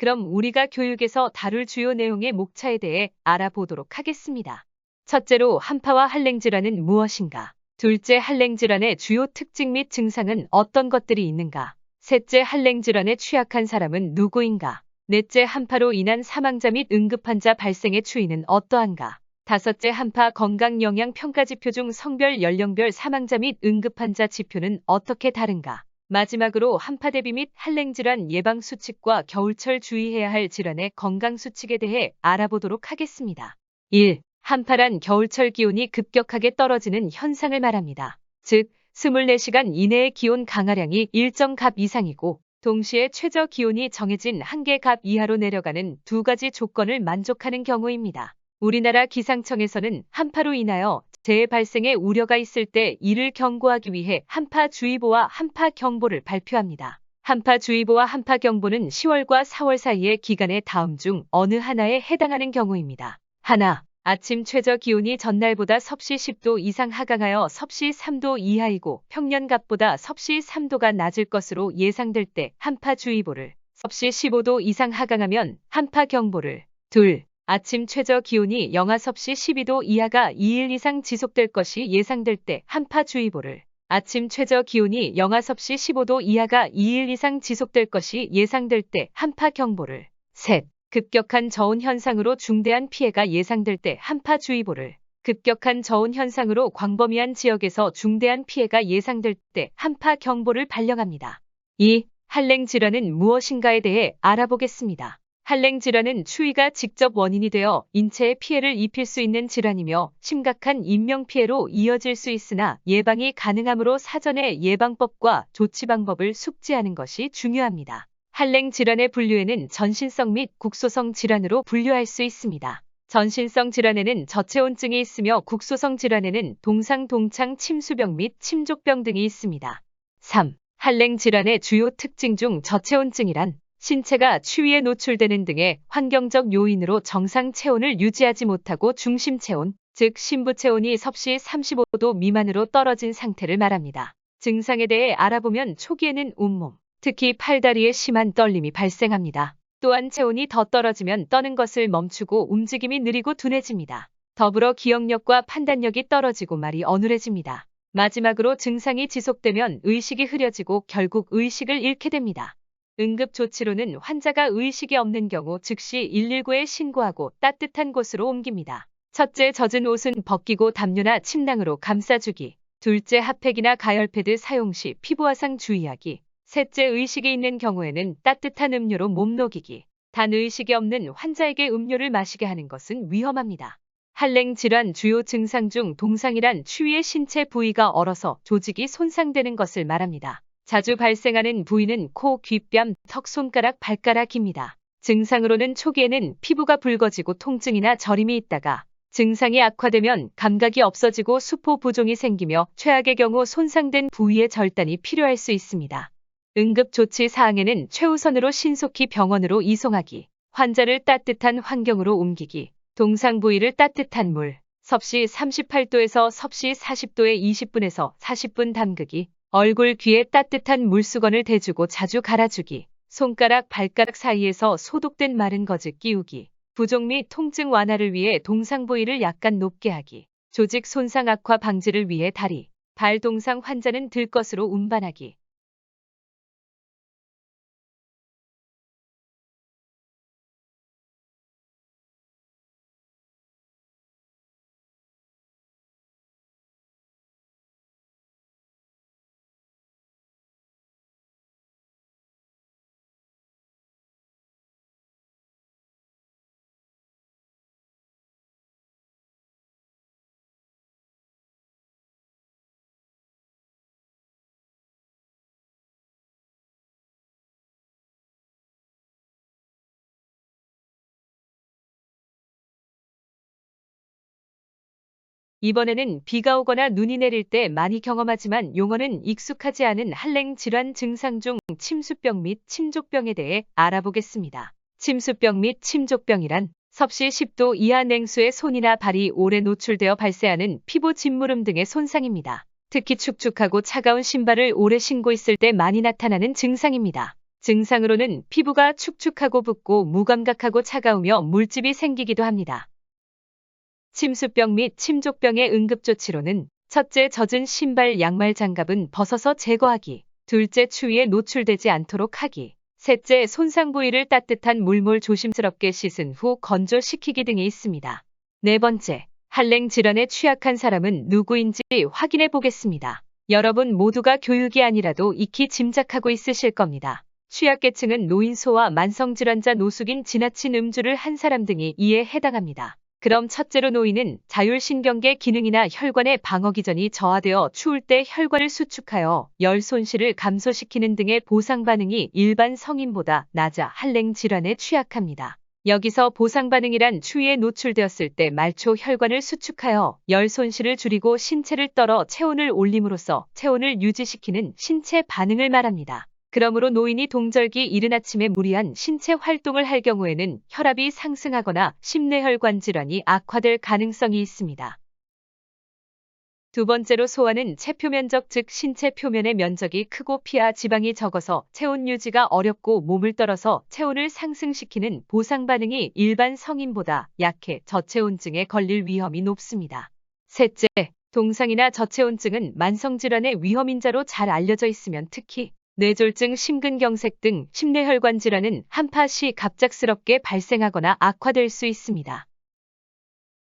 그럼 우리가 교육에서 다룰 주요 내용의 목차에 대해 알아보도록 하겠습니다. 첫째로 한파와 한랭질환은 무엇인가? 둘째, 한랭질환의 주요 특징 및 증상은 어떤 것들이 있는가? 셋째, 한랭질환에 취약한 사람은 누구인가? 넷째, 한파로 인한 사망자 및 응급환자 발생의 추이는 어떠한가? 다섯째, 한파 건강영양평가지표 중 성별, 연령별 사망자 및 응급환자 지표는 어떻게 다른가? 마지막으로 한파 대비 및 한랭질환 예방 수칙과 겨울철 주의해야 할 질환의 건강 수칙에 대해 알아보도록 하겠습니다. 1. 한파란 겨울철 기온이 급격하게 떨어지는 현상을 말합니다. 즉, 24시간 이내의 기온 강하량이 일정 값 이상이고 동시에 최저 기온이 정해진 한계 값 이하로 내려가는 두 가지 조건을 만족하는 경우입니다. 우리나라 기상청에서는 한파로 인하여 재해 발생의 우려가 있을 때 이를 경고하기 위해 한파주의보와 한파경보를 발표합니다. 한파주의보와 한파경보는 10월과 4월 사이의 기간에 다음 중 어느 하나에 해당하는 경우입니다. 하나, 아침 최저 기온이 전날보다 섭씨 10도 이상 하강하여 섭씨 3도 이하이고 평년값보다 섭씨 3도가 낮을 것으로 예상될 때 한파주의보를, 섭씨 15도 이상 하강하면 한파경보를. 둘, 아침 최저 기온이 영하 섭씨 12도 이하가 2일 이상 지속될 것이 예상될 때 한파주의보를, 아침 최저 기온이 영하 섭씨 15도 이하가 2일 이상 지속될 것이 예상될 때 한파경보를. 셋, 급격한 저온 현상으로 중대한 피해가 예상될 때 한파주의보를, 급격한 저온 현상으로 광범위한 지역에서 중대한 피해가 예상될 때 한파경보를 발령합니다. 2. 한랭질환은 무엇인가에 대해 알아보겠습니다. 한랭질환은 추위가 직접 원인이 되어 인체에 피해를 입힐 수 있는 질환이며 심각한 인명피해로 이어질 수 있으나 예방이 가능하므로 사전에 예방법과 조치 방법을 숙지하는 것이 중요합니다. 한랭질환의 분류에는 전신성 및 국소성 질환으로 분류할 수 있습니다. 전신성 질환에는 저체온증이 있으며 국소성 질환에는 동상, 동창, 침수병 및 침족병 등이 있습니다. 3. 한랭질환의 주요 특징 중 저체온증이란 신체가 추위에 노출되는 등의 환경적 요인으로 정상 체온을 유지하지 못하고 중심 체온, 즉 심부 체온이 섭씨 35도 미만으로 떨어진 상태를 말합니다. 증상에 대해 알아보면 초기에는 온몸, 특히 팔다리에 심한 떨림이 발생합니다. 또한 체온이 더 떨어지면 떠는 것을 멈추고 움직임이 느리고 둔해집니다. 더불어 기억력과 판단력이 떨어지고 말이 어눌해집니다. 마지막으로 증상이 지속되면 의식이 흐려지고 결국 의식을 잃게 됩니다. 응급조치로는 환자가 의식이 없는 경우 즉시 119에 신고하고 따뜻한 곳으로 옮깁니다. 첫째, 젖은 옷은 벗기고 담요나 침낭으로 감싸주기. 둘째, 핫팩이나 가열패드 사용 시 피부 화상 주의하기. 셋째, 의식이 있는 경우에는 따뜻한 음료로 몸 녹이기. 단 의식이 없는 환자에게 음료를 마시게 하는 것은 위험합니다. 한랭질환 주요 증상 중 동상이란 추위에 신체 부위가 얼어서 조직이 손상되는 것을 말합니다. 자주 발생하는 부위는 코, 귓뺨, 턱, 손가락, 발가락입니다. 증상으로는 초기에는 피부가 붉어지고 통증이나 저림이 있다가 증상이 악화되면 감각이 없어지고 수포 부종이 생기며 최악의 경우 손상된 부위의 절단이 필요할 수 있습니다. 응급조치 사항에는 최우선으로 신속히 병원으로 이송하기, 환자를 따뜻한 환경으로 옮기기, 동상 부위를 따뜻한 물, 섭씨 38도에서 섭씨 40도에 20분에서 40분 담그기, 얼굴, 귀에 따뜻한 물수건을 대주고 자주 갈아주기, 손가락, 발가락 사이에서 소독된 마른 거즈 끼우기, 부종 및 통증 완화를 위해 동상 부위를 약간 높게 하기, 조직 손상 악화 방지를 위해 다리, 발 동상 환자는 들 것으로 운반하기. 이번에는 비가 오거나 눈이 내릴 때 많이 경험하지만 용어는 익숙하지 않은 한랭질환 증상 중 침수병 및 침족병에 대해 알아보겠습니다. 침수병 및 침족병이란 섭씨 10도 이하 냉수에 손이나 발이 오래 노출되어 발생하는 피부 진무름 등의 손상입니다. 특히 축축하고 차가운 신발을 오래 신고 있을 때 많이 나타나는 증상입니다. 증상으로는 피부가 축축하고 붓고 무감각하고 차가우며 물집이 생기기도 합니다. 침수병 및 침족병의 응급조치로는 첫째, 젖은 신발, 양말, 장갑은 벗어서 제거하기. 둘째, 추위에 노출되지 않도록 하기. 셋째, 손상 부위를 따뜻한 물몰 조심스럽게 씻은 후 건조시키기 등이 있습니다. 네 번째, 한랭 질환에 취약한 사람은 누구인지 확인해 보겠습니다. 여러분 모두가 교육이 아니라도 익히 짐작하고 있으실 겁니다. 취약계층은 노인소와 만성질환자, 노숙인, 지나친 음주를 한 사람 등이 이에 해당합니다. 그럼 첫째로 노인은 자율신경계 기능이나 혈관의 방어기전이 저하되어 추울 때 혈관을 수축하여 열 손실을 감소시키는 등의 보상 반응이 일반 성인보다 낮아 한랭 질환에 취약합니다. 여기서 보상 반응이란 추위에 노출되었을 때 말초 혈관을 수축하여 열 손실을 줄이고 신체를 떨어 체온을 올림으로써 체온을 유지시키는 신체 반응을 말합니다. 그러므로 노인이 동절기 이른 아침에 무리한 신체 활동을 할 경우에는 혈압이 상승하거나 심뇌혈관 질환이 악화될 가능성이 있습니다. 두 번째로 소화는 체표면적, 즉 신체 표면의 면적이 크고 피하 지방이 적어서 체온 유지가 어렵고 몸을 떨어서 체온을 상승시키는 보상 반응이 일반 성인보다 약해 저체온증에 걸릴 위험이 높습니다. 셋째, 동상이나 저체온증은 만성질환의 위험인자로 잘 알려져 있으면 특히 뇌졸중, 심근경색 등 심뇌혈관 질환은 한파 시 갑작스럽게 발생하거나 악화될 수 있습니다.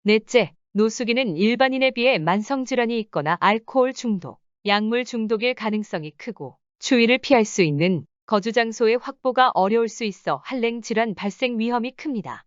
넷째, 노숙인은 일반인에 비해 만성질환이 있거나 알코올 중독, 약물 중독일 가능성이 크고 추위를 피할 수 있는 거주 장소의 확보가 어려울 수 있어 한랭 질환 발생 위험이 큽니다.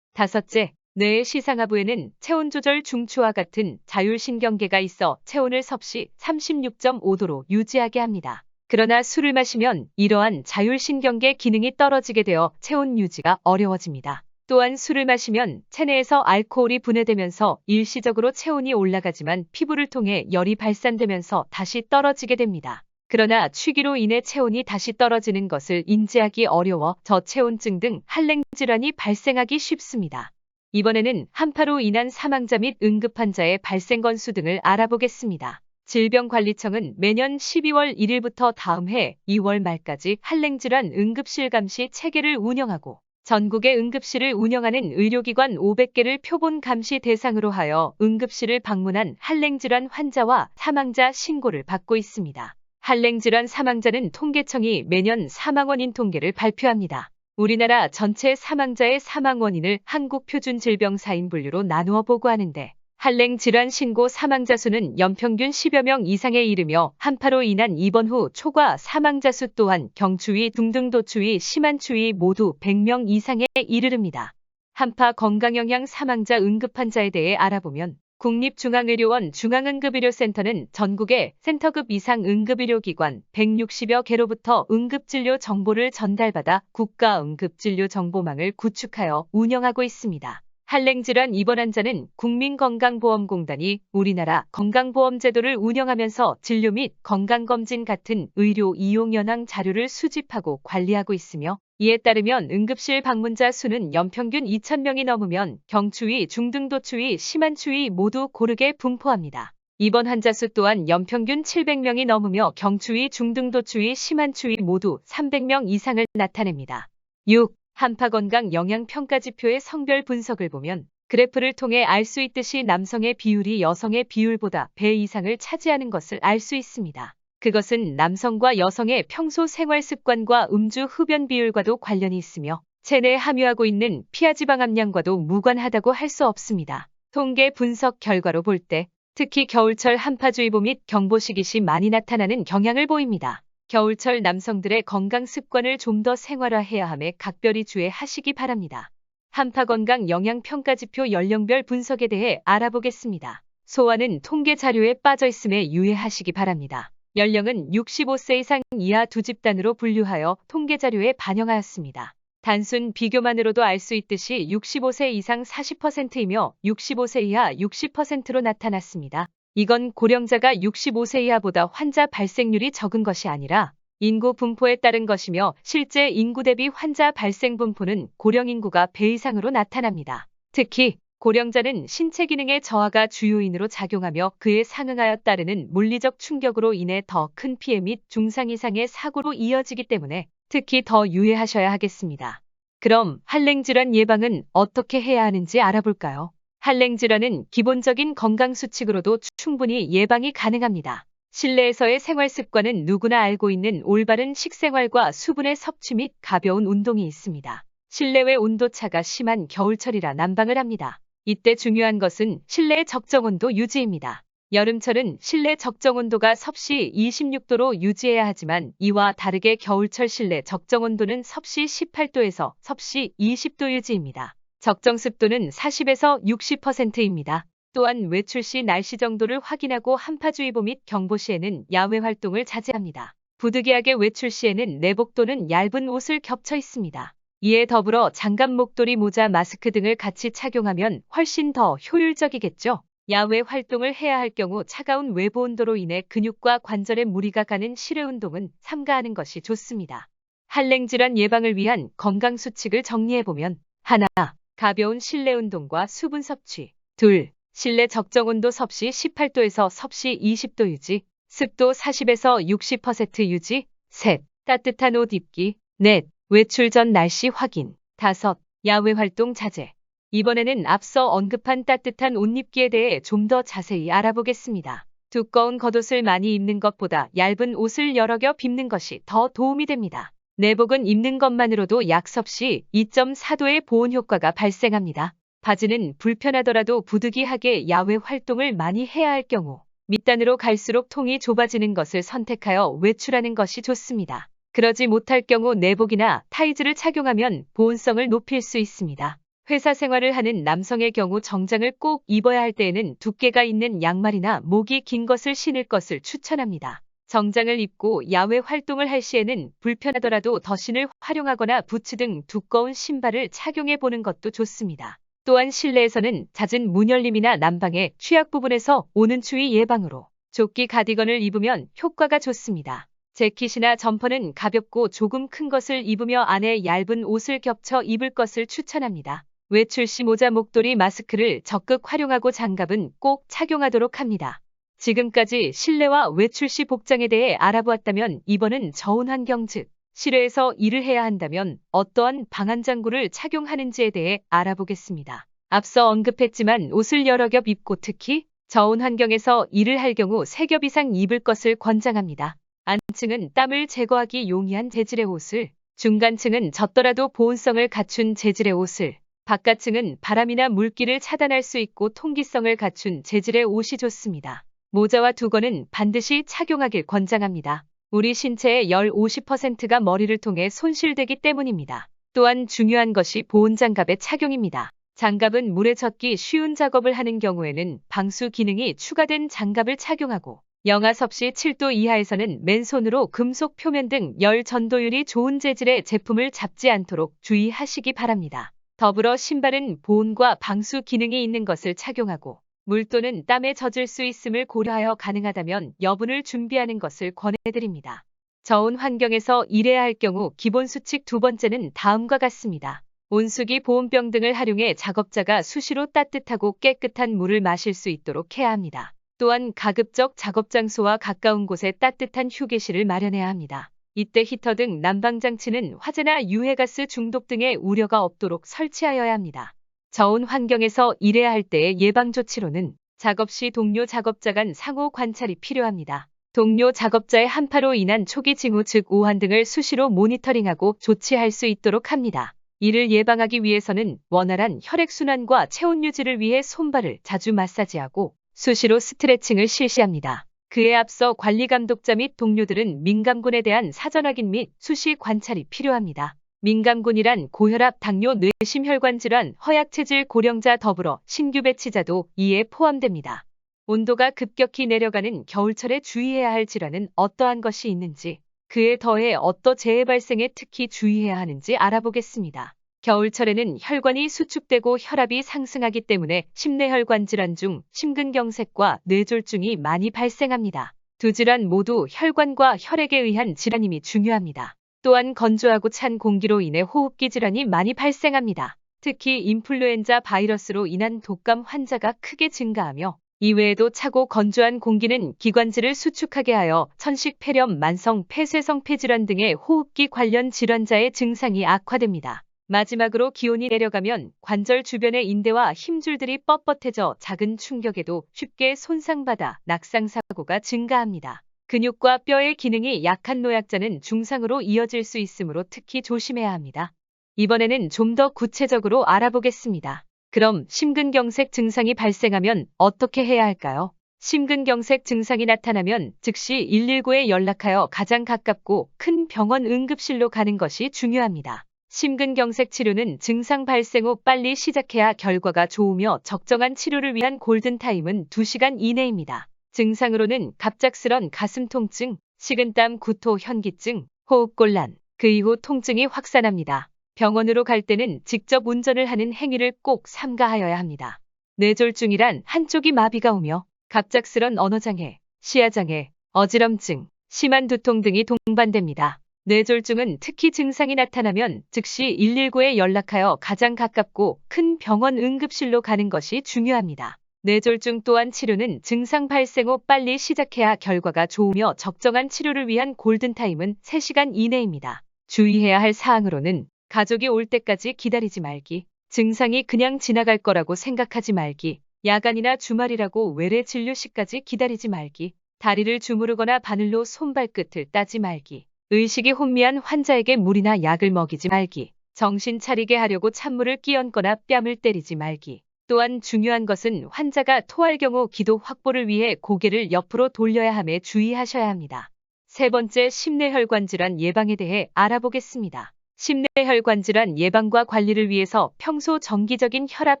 다섯째, 뇌의 시상하부에는 체온 조절 중추와 같은 자율신경계가 있어 체온을 섭씨 36.5도로 유지하게 합니다. 그러나 술을 마시면 이러한 자율신경계 기능이 떨어지게 되어 체온 유지가 어려워집니다. 또한 술을 마시면 체내에서 알코올이 분해되면서 일시적으로 체온이 올라가지만 피부를 통해 열이 발산되면서 다시 떨어지게 됩니다. 그러나 취기로 인해 체온이 다시 떨어지는 것을 인지하기 어려워 저체온증 등 한랭 질환이 발생하기 쉽습니다. 이번에는 한파로 인한 사망자 및 응급환자의 발생 건수 등을 알아보겠습니다. 질병관리청은 매년 12월 1일부터 다음 해 2월 말까지 한랭질환 응급실 감시 체계를 운영하고 전국의 응급실을 운영하는 의료기관 500개를 표본 감시 대상으로 하여 응급실을 방문한 한랭질환 환자와 사망자 신고를 받고 있습니다. 한랭질환 사망자는 통계청이 매년 사망 원인 통계를 발표합니다. 우리나라 전체 사망자의 사망 원인을 한국표준질병사인 분류로 나누어 보고하는데 한랭 질환 신고 사망자 수는 연평균 10여 명 이상에 이르며 한파로 인한 입원 후 초과 사망자 수 또한 경추위, 중등도추위, 심한 추위 모두 100명 이상에 이르릅니다. 한파 건강영향 사망자 응급환자에 대해 알아보면 국립중앙의료원 중앙응급의료센터는 전국의 센터급 이상 응급의료기관 160여 개로부터 응급진료 정보를 전달받아 국가응급진료정보망을 구축하여 운영하고 있습니다. 한랭질환 입원 환자는 국민건강보험공단이 우리나라 건강보험제도를 운영하면서 진료 및 건강검진 같은 의료 이용 현황 자료를 수집하고 관리하고 있으며 이에 따르면 응급실 방문자 수는 연평균 2,000명이 넘으면 경추위, 중등도추위, 심한 추위 모두 고르게 분포합니다. 입원 환자 수 또한 연평균 700명이 넘으며 경추위, 중등도추위, 심한 추위 모두 300명 이상을 나타냅니다. 6. 한파 건강 영양 평가 지표의 성별 분석을 보면 그래프를 통해 알 수 있듯이 남성의 비율이 여성의 비율보다 배 이상을 차지하는 것을 알 수 있습니다. 그것은 남성과 여성의 평소 생활 습관과 음주 흡연 비율과도 관련이 있으며 체내에 함유하고 있는 피하지방 함량과도 무관하다고 할 수 없습니다. 통계 분석 결과로 볼 때 특히 겨울철 한파주의보 및 경보시기 시 많이 나타나는 경향을 보입니다. 겨울철 남성들의 건강 습관을 좀 더 생활화해야 함에 각별히 주의하시기 바랍니다. 한파 건강 영양 평가 지표 연령별 분석에 대해 알아보겠습니다. 소아는 통계 자료에 빠져 있음에 유의하시기 바랍니다. 연령은 65세 이상 이하 두 집단으로 분류하여 통계 자료에 반영하였습니다. 단순 비교만으로도 알 수 있듯이 65세 이상 40%이며 65세 이하 60%로 나타났습니다. 이건 고령자가 65세 이하보다 환자 발생률이 적은 것이 아니라 인구 분포에 따른 것이며 실제 인구 대비 환자 발생 분포는 고령 인구가 배 이상으로 나타납니다. 특히 고령자는 신체 기능의 저하가 주요인으로 작용하며 그에 상응하여 따르는 물리적 충격으로 인해 더 큰 피해 및 중상 이상의 사고로 이어지기 때문에 특히 더 유의하셔야 하겠습니다. 그럼 한랭질환 예방은 어떻게 해야 하는지 알아볼까요? 한랭질환은 기본적인 건강 수칙으로도 충분히 예방이 가능합니다. 실내에서의 생활 습관은 누구나 알고 있는 올바른 식생활과 수분의 섭취 및 가벼운 운동이 있습니다. 실내외 온도차가 심한 겨울철이라 난방을 합니다. 이때 중요한 것은 실내의 적정 온도 유지입니다. 여름철은 실내 적정 온도가 섭씨 26도로 유지해야 하지만 이와 다르게 겨울철 실내 적정 온도는 섭씨 18도에서 섭씨 20도 유지입니다. 적정 습도는 40에서 60%입니다. 또한 외출 시 날씨 정도를 확인하고 한파주의보 및 경보 시에는 야외 활동을 자제합니다. 부득이하게 외출 시에는 내복 또는 얇은 옷을 겹쳐 있습니다. 이에 더불어 장갑, 목도리, 모자, 마스크 등을 같이 착용하면 훨씬 더 효율적이겠죠. 야외 활동을 해야 할 경우 차가운 외부 온도로 인해 근육과 관절에 무리가 가는 실외 운동은 삼가하는 것이 좋습니다. 한랭질환 예방을 위한 건강 수칙을 정리해보면 하나, 가벼운 실내 운동과 수분 섭취. 둘, 실내 적정 온도 섭씨 18도에서 섭씨 20도 유지, 습도 40에서 60% 유지. 셋, 따뜻한 옷 입기. 넷, 외출 전 날씨 확인. 다섯, 야외 활동 자제. 이번에는 앞서 언급한 따뜻한 옷 입기에 대해 좀 더 자세히 알아보겠습니다. 두꺼운 겉옷을 많이 입는 것보다 얇은 옷을 여러 겹 입는 것이 더 도움이 됩니다. 내복은 입는 것만으로도 약 섭씨 2.4도의 보온 효과가 발생합니다. 바지는 불편하더라도 부득이하게 야외 활동을 많이 해야 할 경우 밑단으로 갈수록 통이 좁아지는 것을 선택하여 외출하는 것이 좋습니다. 그러지 못할 경우 내복이나 타이즈를 착용하면 보온성을 높일 수 있습니다. 회사 생활을 하는 남성의 경우 정장을 꼭 입어야 할 때에는 두께가 있는 양말이나 목이 긴 것을 신을 것을 추천합니다. 정장을 입고 야외 활동을 할 시에는 불편하더라도 더신을 활용하거나 부츠 등 두꺼운 신발을 착용해 보는 것도 좋습니다. 또한 실내에서는 잦은 문열림이나 난방의 취약 부분에서 오는 추위 예방으로 조끼 가디건을 입으면 효과가 좋습니다. 재킷이나 점퍼는 가볍고 조금 큰 것을 입으며 안에 얇은 옷을 겹쳐 입을 것을 추천합니다. 외출 시 모자, 목도리, 마스크를 적극 활용하고 장갑은 꼭 착용하도록 합니다. 지금까지 실내와 외출 시 복장에 대해 알아보았다면 이번은 저온 환경 즉 실외에서 일을 해야 한다면 어떠한 방한장구를 착용하는지에 대해 알아보겠습니다. 앞서 언급했지만 옷을 여러 겹 입고 특히 저온 환경에서 일을 할 경우 3겹 이상 입을 것을 권장합니다. 안층은 땀을 제거하기 용이한 재질의 옷을, 중간층은 젖더라도 보온성을 갖춘 재질의 옷을, 바깥층은 바람이나 물기를 차단할 수 있고 통기성을 갖춘 재질의 옷이 좋습니다. 모자와 두건은 반드시 착용하길 권장합니다. 우리 신체의 열 50%가 머리를 통해 손실되기 때문입니다. 또한 중요한 것이 보온장갑의 착용입니다. 장갑은 물에 젖기 쉬운 작업을 하는 경우에는 방수 기능이 추가된 장갑을 착용하고 영하 섭씨 7도 이하에서는 맨손으로 금속 표면 등 열 전도율이 좋은 재질의 제품을 잡지 않도록 주의하시기 바랍니다. 더불어 신발은 보온과 방수 기능이 있는 것을 착용하고 물 또는 땀에 젖을 수 있음을 고려하여 가능하다면 여분을 준비하는 것을 권해드립니다. 저온 환경에서 일해야 할 경우 기본 수칙 두 번째는 다음과 같습니다. 온수기, 보온병 등을 활용해 작업자가 수시로 따뜻하고 깨끗한 물을 마실 수 있도록 해야 합니다. 또한 가급적 작업 장소와 가까운 곳에 따뜻한 휴게실을 마련해야 합니다. 이때 히터 등 난방장치는 화재나 유해가스 중독 등의 우려가 없도록 설치하여야 합니다. 저온 환경에서 일해야 할 때의 예방조치로는 작업 시 동료 작업자 간 상호 관찰이 필요합니다. 동료 작업자의 한파로 인한 초기 징후 즉 오한 등을 수시로 모니터링하고 조치할 수 있도록 합니다. 이를 예방하기 위해서는 원활한 혈액순환과 체온 유지를 위해 손발을 자주 마사지하고 수시로 스트레칭을 실시합니다. 그에 앞서 관리감독자 및 동료들은 민감군에 대한 사전 확인 및 수시 관찰이 필요합니다. 민감군이란 고혈압, 당뇨, 뇌심혈관 질환, 허약체질 고령자 더불어 신규 배치자도 이에 포함됩니다. 온도가 급격히 내려가는 겨울철에 주의해야 할 질환은 어떠한 것이 있는지, 그에 더해 어떠 재해 발생에 특히 주의해야 하는지 알아보겠습니다. 겨울철에는 혈관이 수축되고 혈압이 상승하기 때문에 심내혈관 질환 중 심근경색과 뇌졸중이 많이 발생합니다. 두 질환 모두 혈관과 혈액에 의한 질환임이 중요합니다. 또한 건조하고 찬 공기로 인해 호흡기 질환이 많이 발생합니다. 특히 인플루엔자 바이러스로 인한 독감 환자가 크게 증가하며 이외에도 차고 건조한 공기는 기관지를 수축하게 하여 천식 폐렴, 만성 폐쇄성 폐질환 등의 호흡기 관련 질환자의 증상이 악화됩니다. 마지막으로 기온이 내려가면 관절 주변의 인대와 힘줄들이 뻣뻣해져 작은 충격에도 쉽게 손상받아 낙상사고가 증가합니다. 근육과 뼈의 기능이 약한 노약자는 중상으로 이어질 수 있으므로 특히 조심해야 합니다. 이번에는 좀 더 구체적으로 알아보겠습니다. 그럼 심근경색 증상이 발생하면 어떻게 해야 할까요? 심근경색 증상이 나타나면 즉시 119에 연락하여 가장 가깝고 큰 병원 응급실로 가는 것이 중요합니다. 심근경색 치료는 증상 발생 후 빨리 시작해야 결과가 좋으며 적정한 치료를 위한 골든타임은 2시간 이내입니다. 증상으로는 갑작스런 가슴 통증, 식은땀, 구토, 현기증, 호흡곤란, 그 이후 통증이 확산합니다. 병원으로 갈 때는 직접 운전을 하는 행위를 꼭 삼가하여야 합니다. 뇌졸중이란 한쪽이 마비가 오며 갑작스런 언어장애, 시야장애, 어지럼증, 심한 두통 등이 동반됩니다. 뇌졸중은 특히 증상이 나타나면 즉시 119에 연락하여 가장 가깝고 큰 병원 응급실로 가는 것이 중요합니다. 뇌졸중 또한 치료는 증상 발생 후 빨리 시작해야 결과가 좋으며 적정한 치료를 위한 골든타임은 3시간 이내입니다. 주의해야 할 사항으로는 가족이 올 때까지 기다리지 말기, 증상이 그냥 지나갈 거라고 생각하지 말기, 야간이나 주말이라고 외래 진료실까지 기다리지 말기, 다리를 주무르거나 바늘로 손발끝을 따지 말기, 의식이 혼미한 환자에게 물이나 약을 먹이지 말기, 정신 차리게 하려고 찬물을 끼얹거나 뺨을 때리지 말기. 또한 중요한 것은 환자가 토할 경우 기도 확보를 위해 고개를 옆으로 돌려야 함에 주의하셔야 합니다. 세 번째, 심내혈관 질환 예방에 대해 알아보겠습니다. 심내혈관 질환 예방과 관리를 위해서 평소 정기적인 혈압,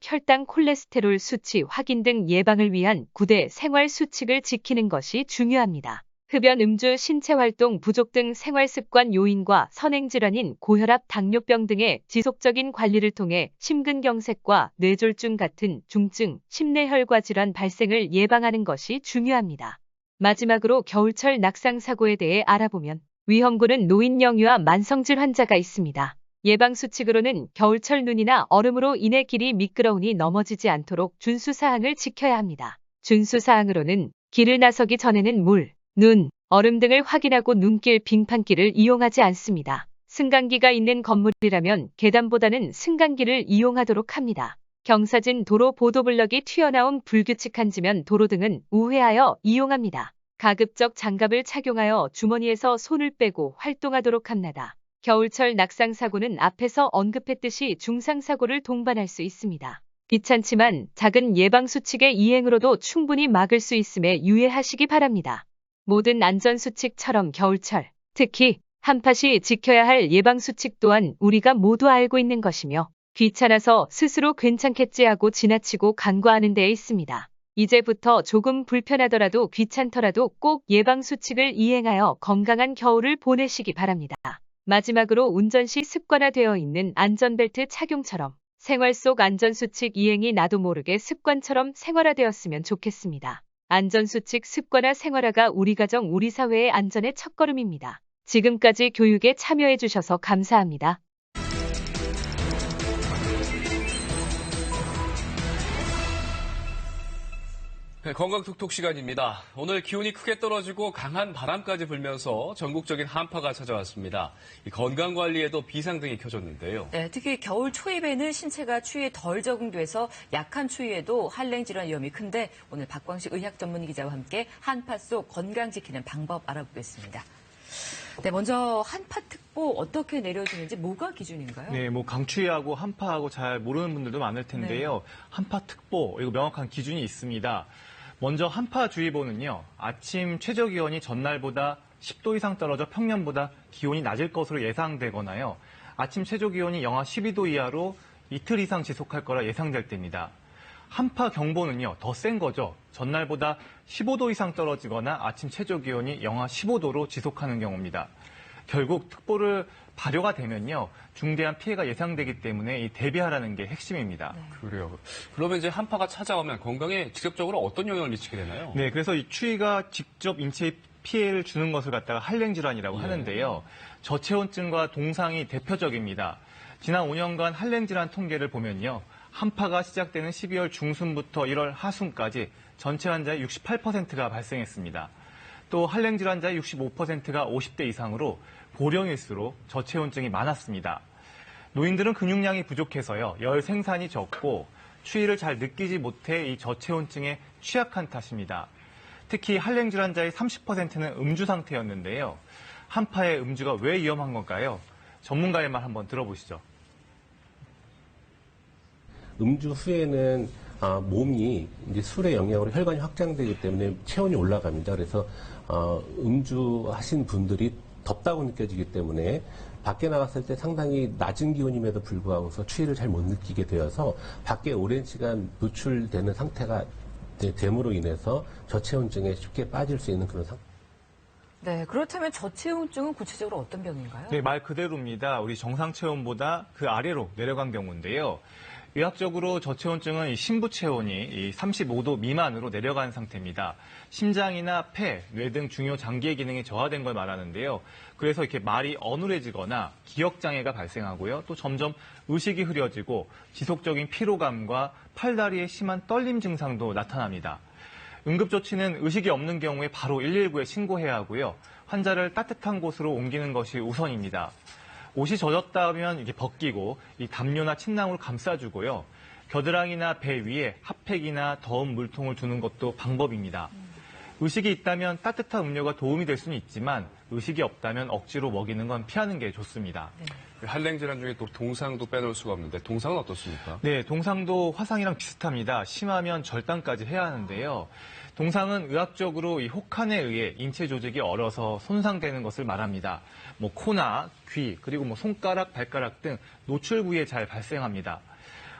혈당, 콜레스테롤 수치 확인 등 예방을 위한 9대 생활 수칙을 지키는 것이 중요합니다. 흡연, 음주, 신체활동 부족 등 생활습관 요인과 선행질환인 고혈압, 당뇨병 등의 지속적인 관리를 통해 심근경색과 뇌졸중 같은 중증 심내혈관 질환 발생을 예방하는 것이 중요합니다. 마지막으로 겨울철 낙상사고에 대해 알아보면 위험군은 노인, 영유아, 만성질 환자가 있습니다. 예방수칙으로는 겨울철 눈이나 얼음으로 인해 길이 미끄러우니 넘어지지 않도록 준수사항을 지켜야 합니다. 준수사항으로는 길을 나서기 전에는 물, 눈, 얼음 등을 확인하고 눈길, 빙판길을 이용하지 않습니다. 승강기가 있는 건물이라면 계단보다는 승강기를 이용하도록 합니다. 경사진 도로, 보도블럭이 튀어나온 불규칙한 지면, 도로 등은 우회하여 이용합니다. 가급적 장갑을 착용하여 주머니에서 손을 빼고 활동하도록 합니다. 겨울철 낙상사고는 앞에서 언급했듯이 중상사고를 동반할 수 있습니다. 귀찮지만 작은 예방수칙의 이행으로도 충분히 막을 수 있음에 유의하시기 바랍니다. 모든 안전수칙처럼 겨울철, 특히 한팥이 지켜야 할 예방수칙 또한 우리가 모두 알고 있는 것이며 귀찮아서 스스로 괜찮겠지 하고 지나치고 간과하는 데에 있습니다. 이제부터 조금 불편하더라도 귀찮더라도 꼭 예방수칙을 이행하여 건강한 겨울을 보내시기 바랍니다. 마지막으로 운전 시 습관화되어 있는 안전벨트 착용처럼 생활 속 안전수칙 이행이 나도 모르게 습관처럼 생활화되었으면 좋겠습니다. 안전수칙 습관화 생활화가 우리 가정, 우리 사회의 안전의 첫걸음입니다. 지금까지 교육에 참여해 주셔서 감사합니다. 네, 건강톡톡 시간입니다. 오늘 기온이 크게 떨어지고 강한 바람까지 불면서 전국적인 한파가 찾아왔습니다. 이 건강관리에도 비상등이 켜졌는데요. 네, 특히 겨울 초입에는 신체가 추위에 덜 적응돼서 약한 추위에도 한랭 질환 위험이 큰데 오늘 박광식 의학 전문 기자와 함께 한파 속 건강 지키는 방법 알아보겠습니다. 네, 먼저 한파특보 어떻게 내려지는지 뭐가 기준인가요? 네, 강추위하고 한파하고 잘 모르는 분들도 많을 텐데요. 네. 한파특보, 이거 명확한 기준이 있습니다. 먼저 한파주의보는요, 아침 최저기온이 전날보다 10도 이상 떨어져 평년보다 기온이 낮을 것으로 예상되거나요, 아침 최저기온이 영하 12도 이하로 이틀 이상 지속할 거라 예상될 때입니다. 한파경보는요, 더 센 거죠. 전날보다 15도 이상 떨어지거나 아침 최저기온이 영하 15도로 지속하는 경우입니다. 결국 특보를 발효가 되면요, 중대한 피해가 예상되기 때문에 대비하라는 게 핵심입니다. 네. 그래요. 그러면 이제 한파가 찾아오면 건강에 직접적으로 어떤 영향을 미치게 되나요? 네, 그래서 이 추위가 직접 인체에 피해를 주는 것을 갖다가 한랭질환이라고 하는데요. 저체온증과 동상이 대표적입니다. 지난 5년간 한랭질환 통계를 보면요. 한파가 시작되는 12월 중순부터 1월 하순까지 전체 환자의 68%가 발생했습니다. 또 한랭질 환자의 65%가 50대 이상으로 고령일수록 저체온증이 많았습니다. 노인들은 근육량이 부족해서요. 열 생산이 적고 추위를 잘 느끼지 못해 이 저체온증에 취약한 탓입니다. 특히 한랭질 환자의 30%는 음주 상태였는데요. 한파에 음주가 왜 위험한 건가요? 전문가의 말 한번 들어보시죠. 음주 후에는 몸이 이제 술의 영향으로 혈관이 확장되기 때문에 체온이 올라갑니다. 그래서 음주하신 분들이 덥다고 느껴지기 때문에 밖에 나갔을 때 상당히 낮은 기온임에도 불구하고서 추위를 잘 못 느끼게 되어서 밖에 오랜 시간 노출되는 상태가 됨으로 인해서 저체온증에 쉽게 빠질 수 있는 그런 상태. 네, 그렇다면 저체온증은 구체적으로 어떤 병인가요? 네, 말 그대로입니다. 우리 정상 체온보다 그 아래로 내려간 경우인데요. 의학적으로 저체온증은 이 신부 체온이 35도 미만으로 내려간 상태입니다. 심장이나 폐, 뇌 등 중요 장기의 기능이 저하된 걸 말하는데요. 그래서 이렇게 말이 어눌해지거나 기억 장애가 발생하고요. 또 점점 의식이 흐려지고 지속적인 피로감과 팔다리의 심한 떨림 증상도 나타납니다. 응급조치는 의식이 없는 경우에 바로 119에 신고해야 하고요. 환자를 따뜻한 곳으로 옮기는 것이 우선입니다. 옷이 젖었다면 이게 벗기고 이 담요나 침낭으로 감싸주고요. 겨드랑이나 배 위에 핫팩이나 더운 물통을 두는 것도 방법입니다. 의식이 있다면 따뜻한 음료가 도움이 될 수는 있지만 의식이 없다면 억지로 먹이는 건 피하는 게 좋습니다. 한랭질환 중에 또 동상도 빼놓을 수가 없는데 동상은 어떻습니까? 네, 동상도 화상이랑 비슷합니다. 심하면 절단까지 해야 하는데요. 동상은 의학적으로 이 혹한에 의해 인체 조직이 얼어서 손상되는 것을 말합니다. 뭐 코나 귀 그리고 뭐 손가락, 발가락 등 노출 부위에 잘 발생합니다.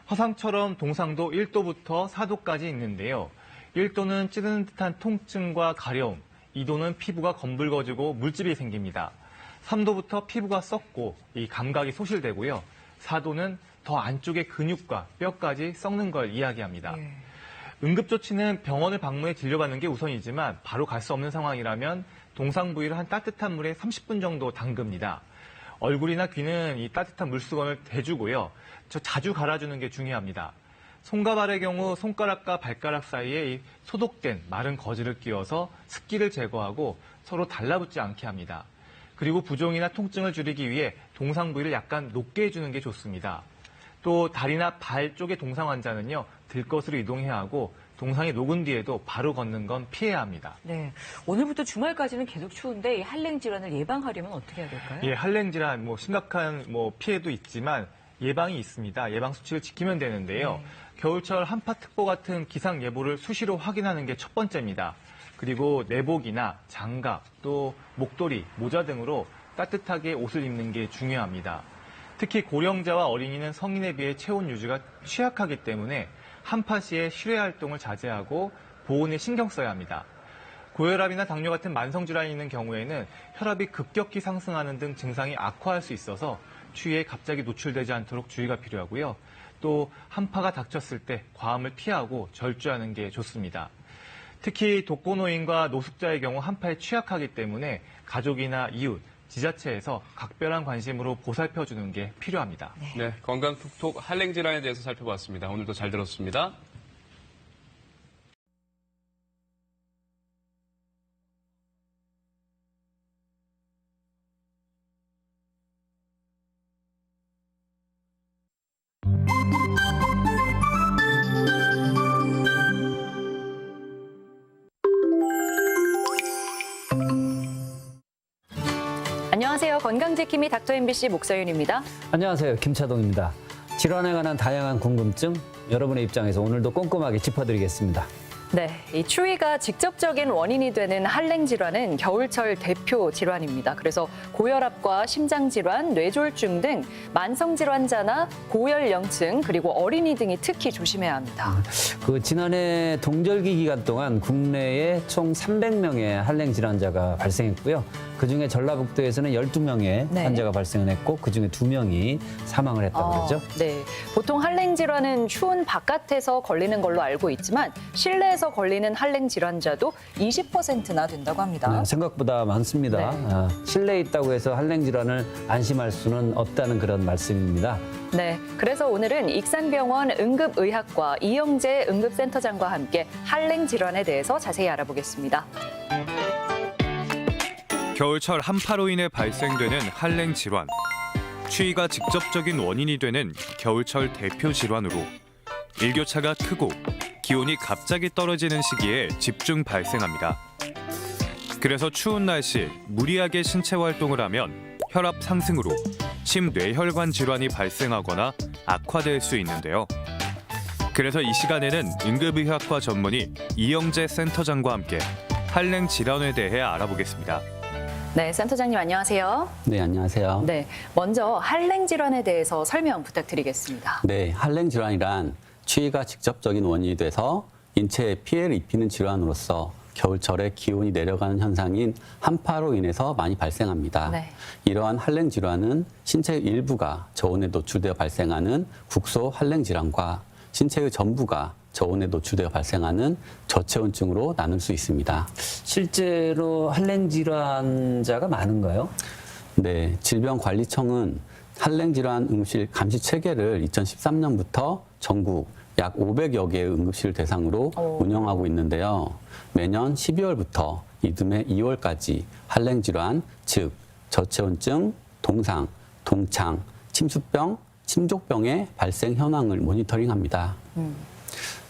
화상처럼 동상도 1도부터 4도까지 있는데요. 1도는 찌르는 듯한 통증과 가려움, 2도는 피부가 검붉어지고 물집이 생깁니다. 3도부터 피부가 썩고 이 감각이 소실되고요. 4도는 더 안쪽의 근육과 뼈까지 썩는 걸 이야기합니다. 응급조치는 병원을 방문해 진료받는 게 우선이지만 바로 갈 수 없는 상황이라면 동상 부위를 한 따뜻한 물에 30분 정도 담급니다. 얼굴이나 귀는 이 따뜻한 물수건을 대주고요. 자주 갈아주는 게 중요합니다. 손과 발의 경우 손가락과 발가락 사이에 이 소독된 마른 거즈를 끼워서 습기를 제거하고 서로 달라붙지 않게 합니다. 그리고 부종이나 통증을 줄이기 위해 동상 부위를 약간 높게 해주는 게 좋습니다. 또 다리나 발 쪽의 동상 환자는요, 들것으로 이동해야 하고 동상이 녹은 뒤에도 바로 걷는 건 피해야 합니다. 네, 오늘부터 주말까지는 계속 추운데 이 한랭 질환을 예방하려면 어떻게 해야 될까요? 예, 한랭 질환 심각한 피해도 있지만 예방이 있습니다. 예방 수칙을 지키면 되는데요. 겨울철 한파특보 같은 기상 예보를 수시로 확인하는 게 첫 번째입니다. 그리고 내복이나 장갑, 또 목도리, 모자 등으로 따뜻하게 옷을 입는 게 중요합니다. 특히 고령자와 어린이는 성인에 비해 체온 유지가 취약하기 때문에 한파 시에 실외 활동을 자제하고 보온에 신경 써야 합니다. 고혈압이나 당뇨 같은 만성질환이 있는 경우에는 혈압이 급격히 상승하는 등 증상이 악화할 수 있어서 추위에 갑자기 노출되지 않도록 주의가 필요하고요. 또 한파가 닥쳤을 때 과음을 피하고 절주하는 게 좋습니다. 특히 독거노인과 노숙자의 경우 한파에 취약하기 때문에 가족이나 이웃, 지자체에서 각별한 관심으로 보살펴주는 게 필요합니다. 네, 건강 톡톡 한랭질환에 대해서 살펴봤습니다. 오늘도 잘 들었습니다. 안녕하세요. 건강지킴이 닥터 MBC 목서윤입니다. 안녕하세요. 김차동입니다. 질환에 관한 다양한 궁금증 여러분의 입장에서 오늘도 꼼꼼하게 짚어드리겠습니다. 네, 이 추위가 직접적인 원인이 되는 한랭 질환은 겨울철 대표 질환입니다. 그래서 고혈압과 심장질환, 뇌졸중 등 만성 질환자나 고연령층 그리고 어린이 등이 특히 조심해야 합니다. 지난해 동절기 기간 동안 국내에 총 300명의 한랭 질환자가 발생했고요. 그중에 전라북도에서는 12명의 네. 환자가 발생했고 그중에 2명이 사망을 했다고 그러죠. 네, 보통 한랭 질환은 추운 바깥에서 걸리는 걸로 알고 있지만 실내에서 중에서 걸리는 할랭 질환자도 20%나 된다고 합니다. 네, 생각보다 많습니다. 네. 실내에 있다고 해서 할랭 질환을 안심할 수는 없다는 그런 말씀입니다. 네, 그래서 오늘은 익산병원 응급의학과 이영재 응급센터장과 함께 할랭 질환에 대해서 자세히 알아보겠습니다. 겨울철 한파로 인해 발생되는 할랭 질환. 추위가 직접적인 원인이 되는 겨울철 대표 질환으로 일교차가 크고 기온이 갑자기 떨어지는 시기에 집중 발생합니다. 그래서 추운 날씨 무리하게 신체 활동을 하면 혈압 상승으로 심뇌혈관 질환이 발생하거나 악화될 수 있는데요. 그래서 이 시간에는 응급의학과 전문의 이영재 센터장과 함께 할랭 질환에 대해 알아보겠습니다. 네, 센터장님 안녕하세요. 네, 안녕하세요. 네, 먼저 할랭 질환에 대해서 설명 부탁드리겠습니다. 네, 할랭 질환이란 추위가 직접적인 원인이 돼서 인체에 피해를 입히는 질환으로서 겨울철에 기온이 내려가는 현상인 한파로 인해서 많이 발생합니다. 네. 이러한 할랭 질환은 신체의 일부가 저온에 노출되어 발생하는 국소 할랭 질환과 신체의 전부가 저온에 노출되어 발생하는 저체온증으로 나눌 수 있습니다. 실제로 할랭 질환자가 많은가요? 네, 질병관리청은 할랭 질환 응급실 감시 체계를 2013년부터 전국 약 500여 개의 응급실 대상으로 운영하고 있는데요. 매년 12월부터 이듬해 2월까지 할랭 질환, 즉 저체온증, 동상, 동창, 침수병, 침족병의 발생 현황을 모니터링합니다.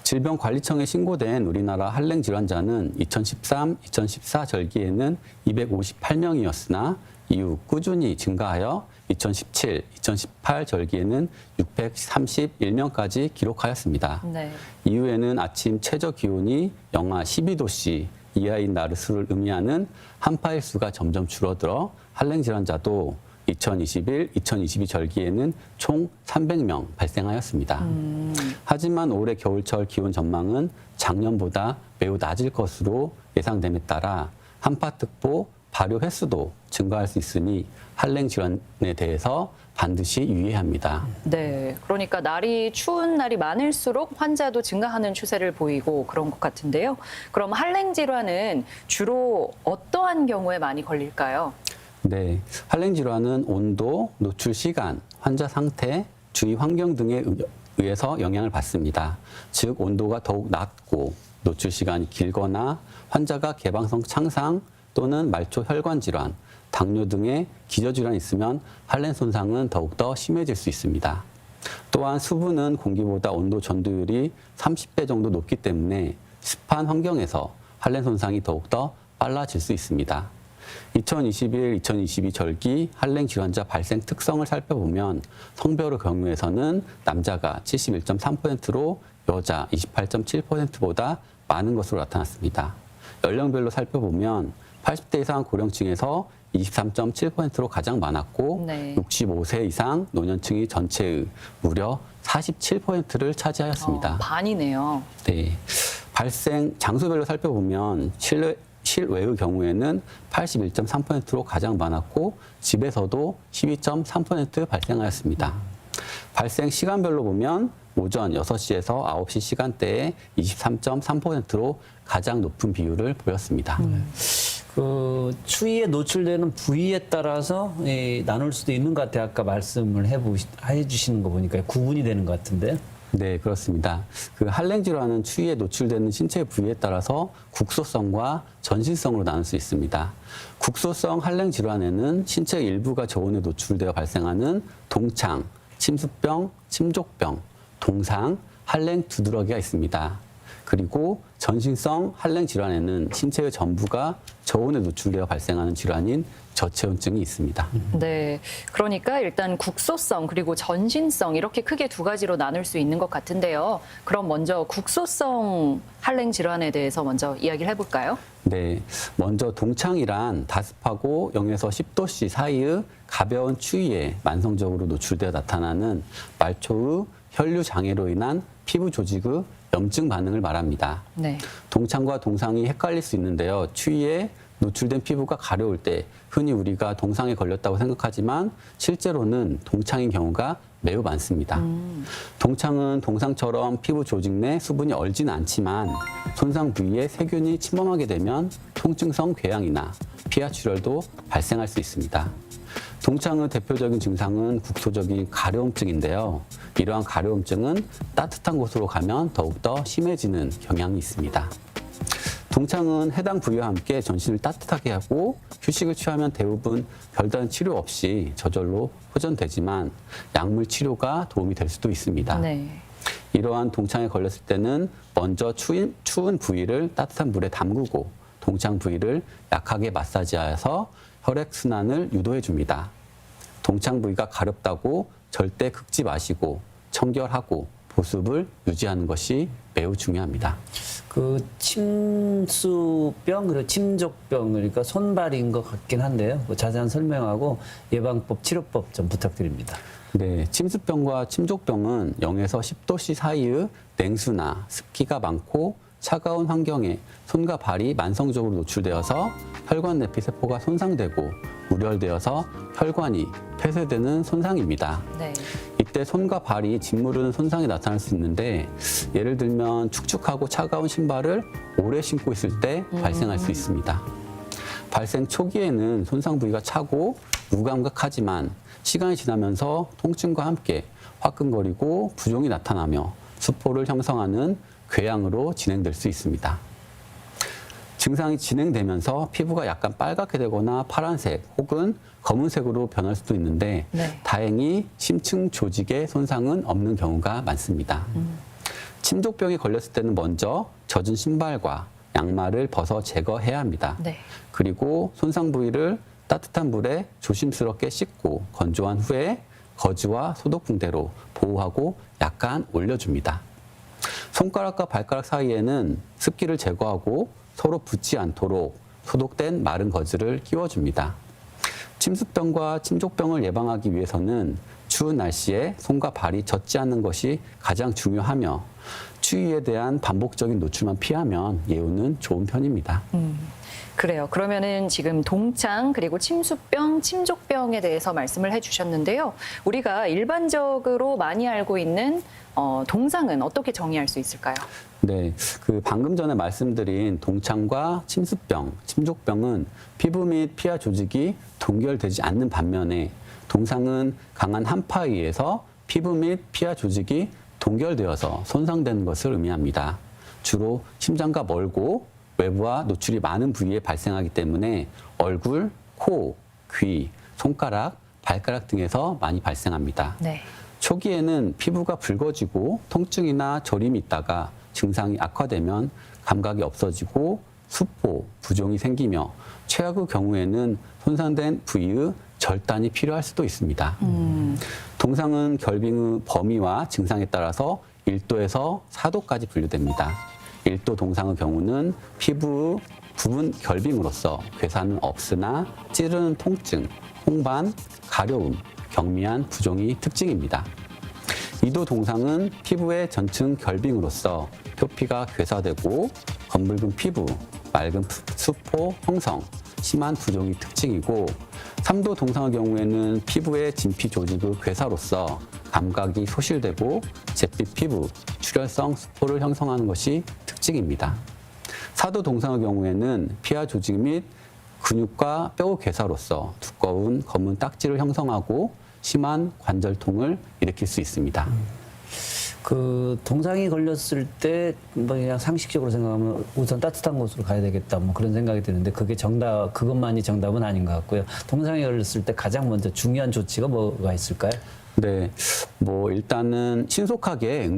질병관리청에 신고된 우리나라 할랭 질환자는 2013-2014 절기에는 258명이었으나 이후 꾸준히 증가하여 2017-2018 절기에는 631명까지 기록하였습니다. 네. 이후에는 아침 최저 기온이 영하 12도씨 이하인 날의 수를 의미하는 한파일 수가 점점 줄어들어 할랭 질환자도 2021-2022 절기에는 총 300명 발생하였습니다. 하지만 올해 겨울철 기온 전망은 작년보다 매우 낮을 것으로 예상됨에 따라 한파특보 발효 횟수도 증가할 수 있으니 할랭 질환에 대해서 반드시 유의해야 합니다. 네, 그러니까 날이 추운 날이 많을수록 환자도 증가하는 추세를 보이고 그런 것 같은데요. 그럼 할랭 질환은 주로 어떠한 경우에 많이 걸릴까요? 네, 할랭 질환은 온도, 노출 시간, 환자 상태, 주위 환경 등에 의해서 영향을 받습니다. 즉 온도가 더욱 낮고 노출 시간이 길거나 환자가 개방성 창상 또는 말초 혈관 질환, 당뇨 등의 기저질환이 있으면 할랭 손상은 더욱더 심해질 수 있습니다. 또한 수분은 공기보다 온도 전도율이 30배 정도 높기 때문에 습한 환경에서 할랭 손상이 더욱더 빨라질 수 있습니다. 2021-2022 절기 할랭 질환자 발생 특성을 살펴보면 성별의 경우에서는 남자가 71.3%로 여자 28.7%보다 많은 것으로 나타났습니다. 연령별로 살펴보면 80대 이상 고령층에서 23.7%로 가장 많았고 네. 65세 이상 노년층이 전체의 무려 47%를 차지하였습니다. 반이네요. 네. 발생 장소별로 살펴보면 실외의 경우에는 81.3%로 가장 많았고 집에서도 12.3% 발생하였습니다. 발생 시간별로 보면 오전 6시에서 9시 시간대에 23.3%로 가장 높은 비율을 보였습니다. 그 추위에 노출되는 부위에 따라서 나눌 수도 있는 것 같아요. 아까 말씀을 해주시는 거 보니까 구분이 되는 것 같은데. 네, 그렇습니다. 그 할랭 질환은 추위에 노출되는 신체 부위에 따라서 국소성과 전신성으로 나눌 수 있습니다. 국소성 할랭 질환에는 신체 일부가 저온에 노출되어 발생하는 동창, 침수병, 침족병, 동상, 할랭 두드러기가 있습니다. 그리고 전신성 할랭 질환에는 신체의 전부가 저온에 노출되어 발생하는 질환인 저체온증이 있습니다. 네, 그러니까 일단 국소성 그리고 전신성 이렇게 크게 두 가지로 나눌 수 있는 것 같은데요. 그럼 먼저 국소성 할랭 질환에 대해서 먼저 이야기를 해볼까요? 네, 먼저 동창이란 다습하고 0에서 10도씨 사이의 가벼운 추위에 만성적으로 노출되어 나타나는 말초의 혈류 장애로 인한 피부 조직의 염증 반응을 말합니다. 네. 동창과 동상이 헷갈릴 수 있는데요. 추위에 노출된 피부가 가려울 때 흔히 우리가 동상에 걸렸다고 생각하지만 실제로는 동창인 경우가 매우 많습니다. 동창은 동상처럼 피부 조직 내 수분이 얼지는 않지만 손상 부위에 세균이 침범하게 되면 통증성 궤양이나 피하출혈도 발생할 수 있습니다. 동창의 대표적인 증상은 국소적인 가려움증인데요. 이러한 가려움증은 따뜻한 곳으로 가면 더욱더 심해지는 경향이 있습니다. 동창은 해당 부위와 함께 전신을 따뜻하게 하고 휴식을 취하면 대부분 별다른 치료 없이 저절로 호전되지만 약물 치료가 도움이 될 수도 있습니다. 네. 이러한 동창에 걸렸을 때는 먼저 추운 부위를 따뜻한 물에 담그고 동창 부위를 약하게 마사지하여서 혈액순환을 유도해 줍니다. 동창 부위가 가렵다고 절대 긁지 마시고 청결하고 보습을 유지하는 것이 매우 중요합니다. 그 침수병 그리고 침족병 그러니까 손발인 것 같긴 한데요. 뭐 자세한 설명하고 예방법, 치료법 좀 부탁드립니다. 네, 침수병과 침족병은 0에서 10도씨 사이의 냉수나 습기가 많고 차가운 환경에 손과 발이 만성적으로 노출되어서 혈관 내피 세포가 손상되고 우열되어서 혈관이 폐쇄되는 손상입니다. 네. 이때 손과 발이 짓무르는 손상이 나타날 수 있는데 예를 들면 축축하고 차가운 신발을 오래 신고 있을 때 발생할 수 있습니다. 발생 초기에는 손상 부위가 차고 무감각하지만 시간이 지나면서 통증과 함께 화끈거리고 부종이 나타나며 수포를 형성하는 궤양으로 진행될 수 있습니다. 증상이 진행되면서 피부가 약간 빨갛게 되거나 파란색 혹은 검은색으로 변할 수도 있는데 네. 다행히 심층 조직의 손상은 없는 경우가 많습니다. 침족병에 걸렸을 때는 먼저 젖은 신발과 양말을 벗어 제거해야 합니다. 네. 그리고 손상 부위를 따뜻한 물에 조심스럽게 씻고 건조한 후에 거즈와 소독 붕대로 보호하고 약간 올려줍니다. 손가락과 발가락 사이에는 습기를 제거하고 서로 붙지 않도록 소독된 마른 거즈를 끼워줍니다. 침수병과 침족병을 예방하기 위해서는 추운 날씨에 손과 발이 젖지 않는 것이 가장 중요하며 추위에 대한 반복적인 노출만 피하면 예후는 좋은 편입니다. 그래요. 그러면은 지금 동창 그리고 침수병, 침족병에 대해서 말씀을 해주셨는데요. 우리가 일반적으로 많이 알고 있는 동상은 어떻게 정의할 수 있을까요? 네, 그 방금 전에 말씀드린 동창과 침수병, 침족병은 피부 및 피하 조직이 동결되지 않는 반면에 동상은 강한 한파에 의해서 피부 및 피하 조직이 동결되어서 손상되는 것을 의미합니다. 주로 심장과 멀고 외부와 노출이 많은 부위에 발생하기 때문에 얼굴, 코, 귀, 손가락, 발가락 등에서 많이 발생합니다. 네. 초기에는 피부가 붉어지고 통증이나 저림이 있다가 증상이 악화되면 감각이 없어지고 수포, 부종이 생기며 최악의 경우에는 손상된 부위의 절단이 필요할 수도 있습니다. 동상은 결빙의 범위와 증상에 따라서 1도에서 4도까지 분류됩니다. 1도 동상의 경우는 피부 부분 결빙으로서 괴사는 없으나 찌르는 통증, 홍반, 가려움, 경미한 부종이 특징입니다. 2도 동상은 피부의 전층 결빙으로서 표피가 괴사되고 검붉은 피부, 맑은 수포 형성, 심한 부종이 특징이고 3도 동상의 경우에는 피부의 진피 조직의 괴사로서 감각이 소실되고 잿빛 피부, 출혈성 수포를 형성하는 것이 특징입니다. 4도 동상의 경우에는 피하 조직 및 근육과 뼈의 괴사로서 두꺼운 검은 딱지를 형성하고 심한 관절통을 일으킬 수 있습니다. 그 동상이 걸렸을 때 뭐 그냥 상식적으로 생각하면 우선 따뜻한 곳으로 가야 되겠다 뭐 그런 생각이 드는데 그게 그것만이 정답은 아닌 것 같고요. 동상이 걸렸을 때 가장 먼저 중요한 조치가 뭐가 있을까요? 네, 뭐 일단은 신속하게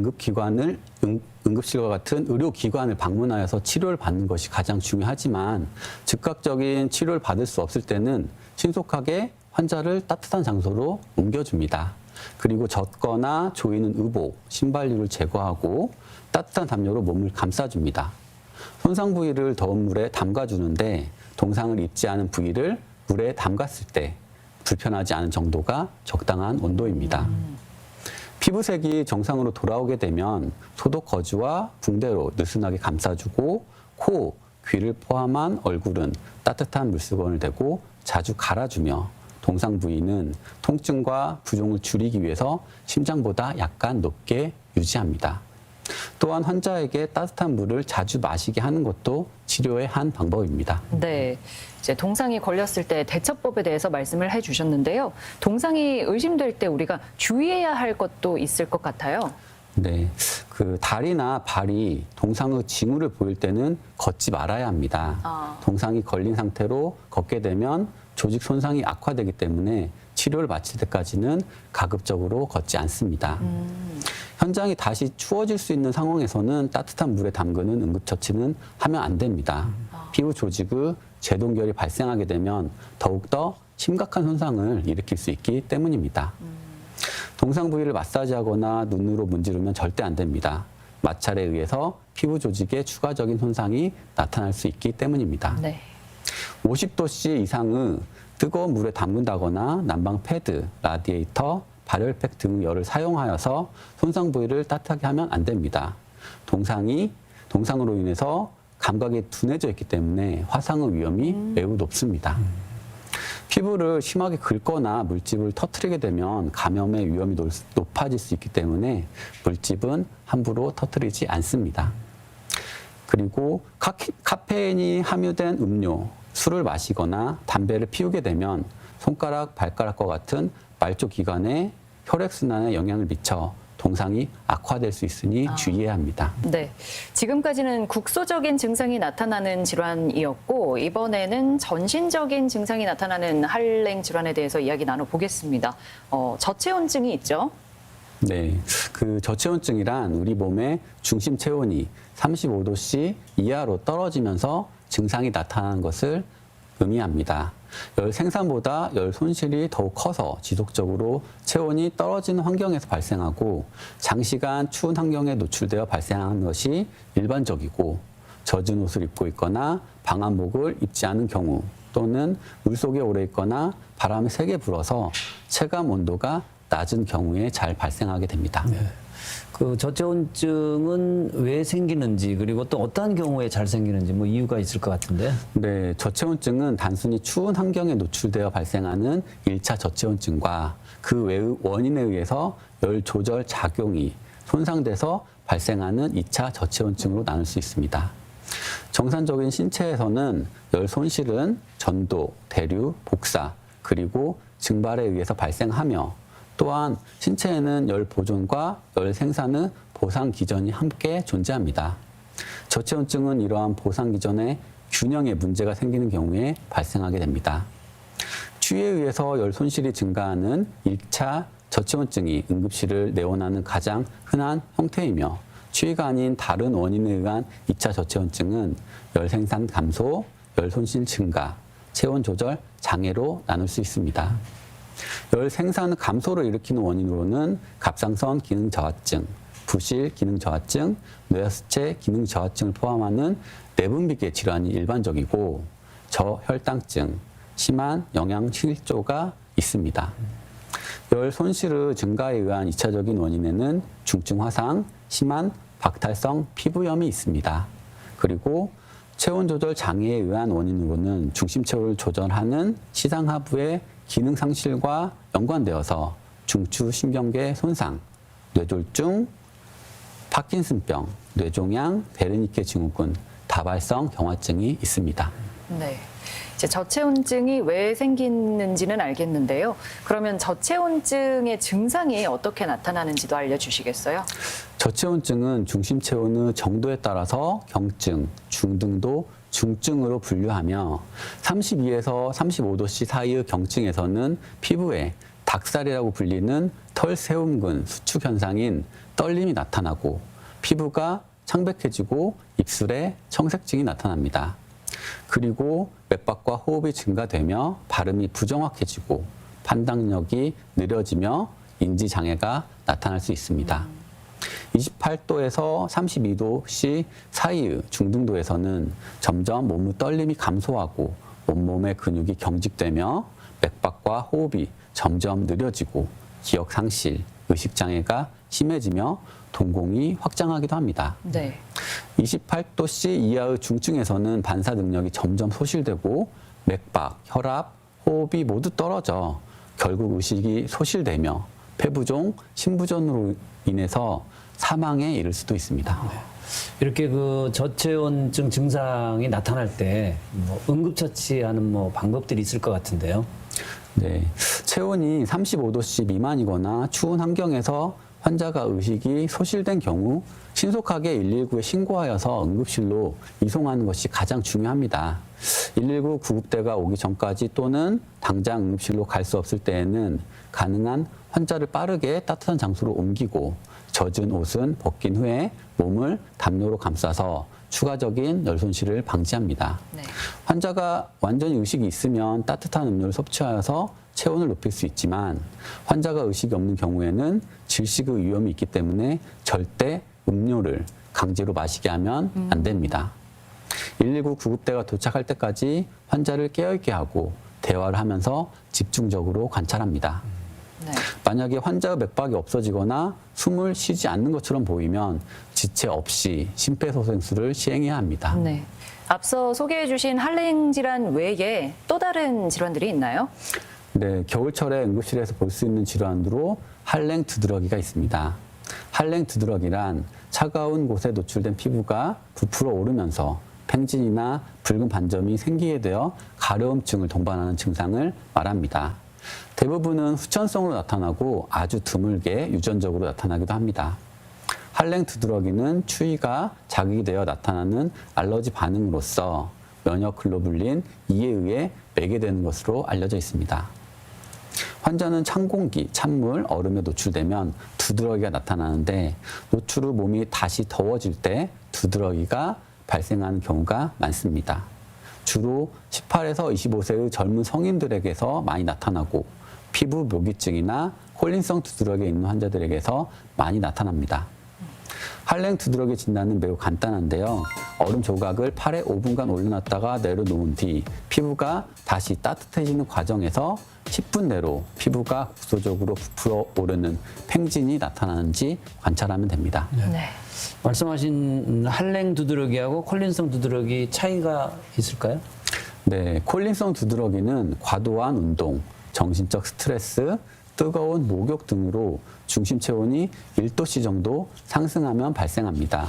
응급실과 같은 의료기관을 방문하여서 치료를 받는 것이 가장 중요하지만 즉각적인 치료를 받을 수 없을 때는 신속하게 환자를 따뜻한 장소로 옮겨줍니다. 그리고 젖거나 조이는 의복, 신발류를 제거하고 따뜻한 담요로 몸을 감싸줍니다. 손상 부위를 더운 물에 담가주는데 동상을 입지 않은 부위를 물에 담갔을 때 불편하지 않은 정도가 적당한 온도입니다. 피부색이 정상으로 돌아오게 되면 소독 거즈와 붕대로 느슨하게 감싸주고 코, 귀를 포함한 얼굴은 따뜻한 물수건을 대고 자주 갈아주며 동상 부위는 통증과 부종을 줄이기 위해서 심장보다 약간 높게 유지합니다. 또한 환자에게 따뜻한 물을 자주 마시게 하는 것도 치료의 한 방법입니다. 네. 이제 동상이 걸렸을 때 대처법에 대해서 말씀을 해주셨는데요. 동상이 의심될 때 우리가 주의해야 할 것도 있을 것 같아요. 네, 그 다리나 발이 동상의 징후를 보일 때는 걷지 말아야 합니다. 동상이 걸린 상태로 걷게 되면 조직 손상이 악화되기 때문에 치료를 마칠 때까지는 가급적으로 걷지 않습니다. 현장이 다시 추워질 수 있는 상황에서는 따뜻한 물에 담그는 응급처치는 하면 안 됩니다. 피부 조직의 제동결이 발생하게 되면 더욱더 심각한 손상을 일으킬 수 있기 때문입니다. 동상 부위를 마사지하거나 눈으로 문지르면 절대 안 됩니다. 마찰에 의해서 피부 조직에 추가적인 손상이 나타날 수 있기 때문입니다. 네. 50도씨 이상의 뜨거운 물에 담근다거나 난방 패드, 라디에이터, 발열팩 등의 열을 사용하여서 손상 부위를 따뜻하게 하면 안 됩니다. 동상으로 인해서 감각이 둔해져 있기 때문에 화상의 위험이 매우 높습니다. 피부를 심하게 긁거나 물집을 터뜨리게 되면 감염의 위험이 높아질 수 있기 때문에 물집은 함부로 터뜨리지 않습니다. 그리고 카페인이 함유된 음료, 술을 마시거나 담배를 피우게 되면 손가락, 발가락과 같은 말초 기관에 혈액순환에 영향을 미쳐 동상이 악화될 수 있으니 주의해야 합니다. 네. 지금까지는 국소적인 증상이 나타나는 질환이었고 이번에는 전신적인 증상이 나타나는 할랭 질환에 대해서 이야기 나눠보겠습니다. 저체온증이 있죠? 네. 그 저체온증이란 우리 몸의 중심 체온이 35도씨 이하로 떨어지면서 증상이 나타나는 것을 의미합니다. 열 생산보다 열 손실이 더욱 커서 지속적으로 체온이 떨어지는 환경에서 발생하고 장시간 추운 환경에 노출되어 발생하는 것이 일반적이고 젖은 옷을 입고 있거나 방한복을 입지 않은 경우 또는 물속에 오래 있거나 바람이 세게 불어서 체감 온도가 낮은 경우에 잘 발생하게 됩니다. 네. 그 저체온증은 왜 생기는지 그리고 또 어떠한 경우에 잘 생기는지 뭐 이유가 있을 것 같은데. 네, 저체온증은 단순히 추운 환경에 노출되어 발생하는 1차 저체온증과 그 외의 원인에 의해서 열 조절 작용이 손상돼서 발생하는 2차 저체온증으로 나눌 수 있습니다. 정상적인 신체에서는 열 손실은 전도, 대류, 복사, 그리고 증발에 의해서 발생하며 또한 신체에는 열 보존과 열 생산의 보상 기전이 함께 존재합니다. 저체온증은 이러한 보상 기전의 균형에 문제가 생기는 경우에 발생하게 됩니다. 추위에 의해서 열 손실이 증가하는 1차 저체온증이 응급실을 내원하는 가장 흔한 형태이며 추위가 아닌 다른 원인에 의한 2차 저체온증은 열 생산 감소, 열 손실 증가, 체온 조절 장애로 나눌 수 있습니다. 열 생산 감소를 일으키는 원인으로는 갑상선 기능 저하증, 부실 기능 저하증, 뇌하수체 기능 저하증을 포함하는 내분비계 질환이 일반적이고 저혈당증, 심한 영양실조가 있습니다. 열 손실의 증가에 의한 2차적인 원인에는 중증 화상, 심한 박탈성 피부염이 있습니다. 그리고 체온 조절 장애에 의한 원인으로는 중심 체온을 조절하는 시상하부의 기능 상실과 연관되어서 중추 신경계 손상, 뇌졸중, 파킨슨병, 뇌종양, 베르니케 증후군, 다발성 경화증이 있습니다. 네. 이제 저체온증이 왜 생기는지는 알겠는데요. 그러면 저체온증의 증상이 어떻게 나타나는지도 알려주시겠어요? 저체온증은 중심 체온의 정도에 따라서 경증, 중등도, 중증으로 분류하며 32에서 35도씨 사이의 경증에서는 피부에 닭살이라고 불리는 털세움근 수축 현상인 떨림이 나타나고 피부가 창백해지고 입술에 청색증이 나타납니다. 그리고 맥박과 호흡이 증가되며 발음이 부정확해지고 판단력이 느려지며 인지장애가 나타날 수 있습니다. 28도에서 32도씨 사이의 중등도에서는 점점 몸의 떨림이 감소하고 온몸의 근육이 경직되며 맥박과 호흡이 점점 느려지고 기억 상실, 의식장애가 심해지며 동공이 확장하기도 합니다. 네. 28도씨 이하의 중증에서는 반사 능력이 점점 소실되고 맥박, 혈압, 호흡이 모두 떨어져 결국 의식이 소실되며 폐부종, 심부전으로 인해서 사망에 이를 수도 있습니다. 이렇게 그 저체온증 증상이 나타날 때 뭐 응급처치하는 뭐 방법들이 있을 것 같은데요. 네, 체온이 35도씨 미만이거나 추운 환경에서 환자가 의식이 소실된 경우 신속하게 119에 신고하여서 응급실로 이송하는 것이 가장 중요합니다. 119 구급대가 오기 전까지 또는 당장 응급실로 갈 수 없을 때에는 가능한 환자를 빠르게 따뜻한 장소로 옮기고 젖은 옷은 벗긴 후에 몸을 담요로 감싸서 추가적인 열 손실을 방지합니다. 네. 환자가 완전히 의식이 있으면 따뜻한 음료를 섭취하여서 체온을 높일 수 있지만 환자가 의식이 없는 경우에는 질식의 위험이 있기 때문에 절대 음료를 강제로 마시게 하면 안 됩니다. 119 구급대가 도착할 때까지 환자를 깨어있게 하고 대화를 하면서 집중적으로 관찰합니다. 네. 만약에 환자의 맥박이 없어지거나 숨을 쉬지 않는 것처럼 보이면 지체 없이 심폐소생술을 시행해야 합니다. 네. 앞서 소개해 주신 할랭 질환 외에 또 다른 질환들이 있나요? 네, 겨울철에 응급실에서 볼 수 있는 질환으로 할랭 두드러기가 있습니다. 할랭 두드러기란 차가운 곳에 노출된 피부가 부풀어 오르면서 팽진이나 붉은 반점이 생기게 되어 가려움증을 동반하는 증상을 말합니다. 대부분은 후천성으로 나타나고 아주 드물게 유전적으로 나타나기도 합니다. 할랭 두드러기는 추위가 자극이 되어 나타나는 알러지 반응으로서 면역 글로불린 E에 의해 매개되는 것으로 알려져 있습니다. 환자는 찬 공기, 찬물, 얼음에 노출되면 두드러기가 나타나는데 노출 후 몸이 다시 더워질 때 두드러기가 발생하는 경우가 많습니다. 주로 18에서 25세의 젊은 성인들에게서 많이 나타나고 피부 묘기증이나 콜린성 두드러기에 있는 환자들에게서 많이 나타납니다. 할랭 두드러기 진단은 매우 간단한데요. 얼음 조각을 팔에 5분간 올려놨다가 내려놓은 뒤 피부가 다시 따뜻해지는 과정에서 10분 내로 피부가 국소적으로 부풀어 오르는 팽진이 나타나는지 관찰하면 됩니다. 네. 말씀하신 할랭 두드러기하고 콜린성 두드러기 차이가 있을까요? 네, 콜린성 두드러기는 과도한 운동, 정신적 스트레스, 뜨거운 목욕 등으로 중심 체온이 1도씨 정도 상승하면 발생합니다.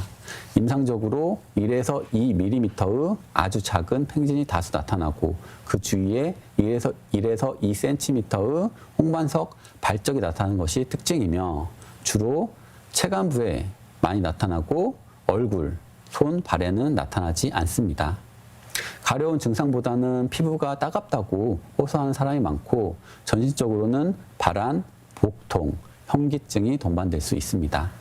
임상적으로 1에서 2mm의 아주 작은 팽진이 다수 나타나고 그 주위에 1에서 2cm의 홍반석 발적이 나타나는 것이 특징이며 주로 체간부에 많이 나타나고 얼굴, 손, 발에는 나타나지 않습니다. 가려운 증상보다는 피부가 따갑다고 호소하는 사람이 많고 전신적으로는 발한, 복통, 현기증이 동반될 수 있습니다.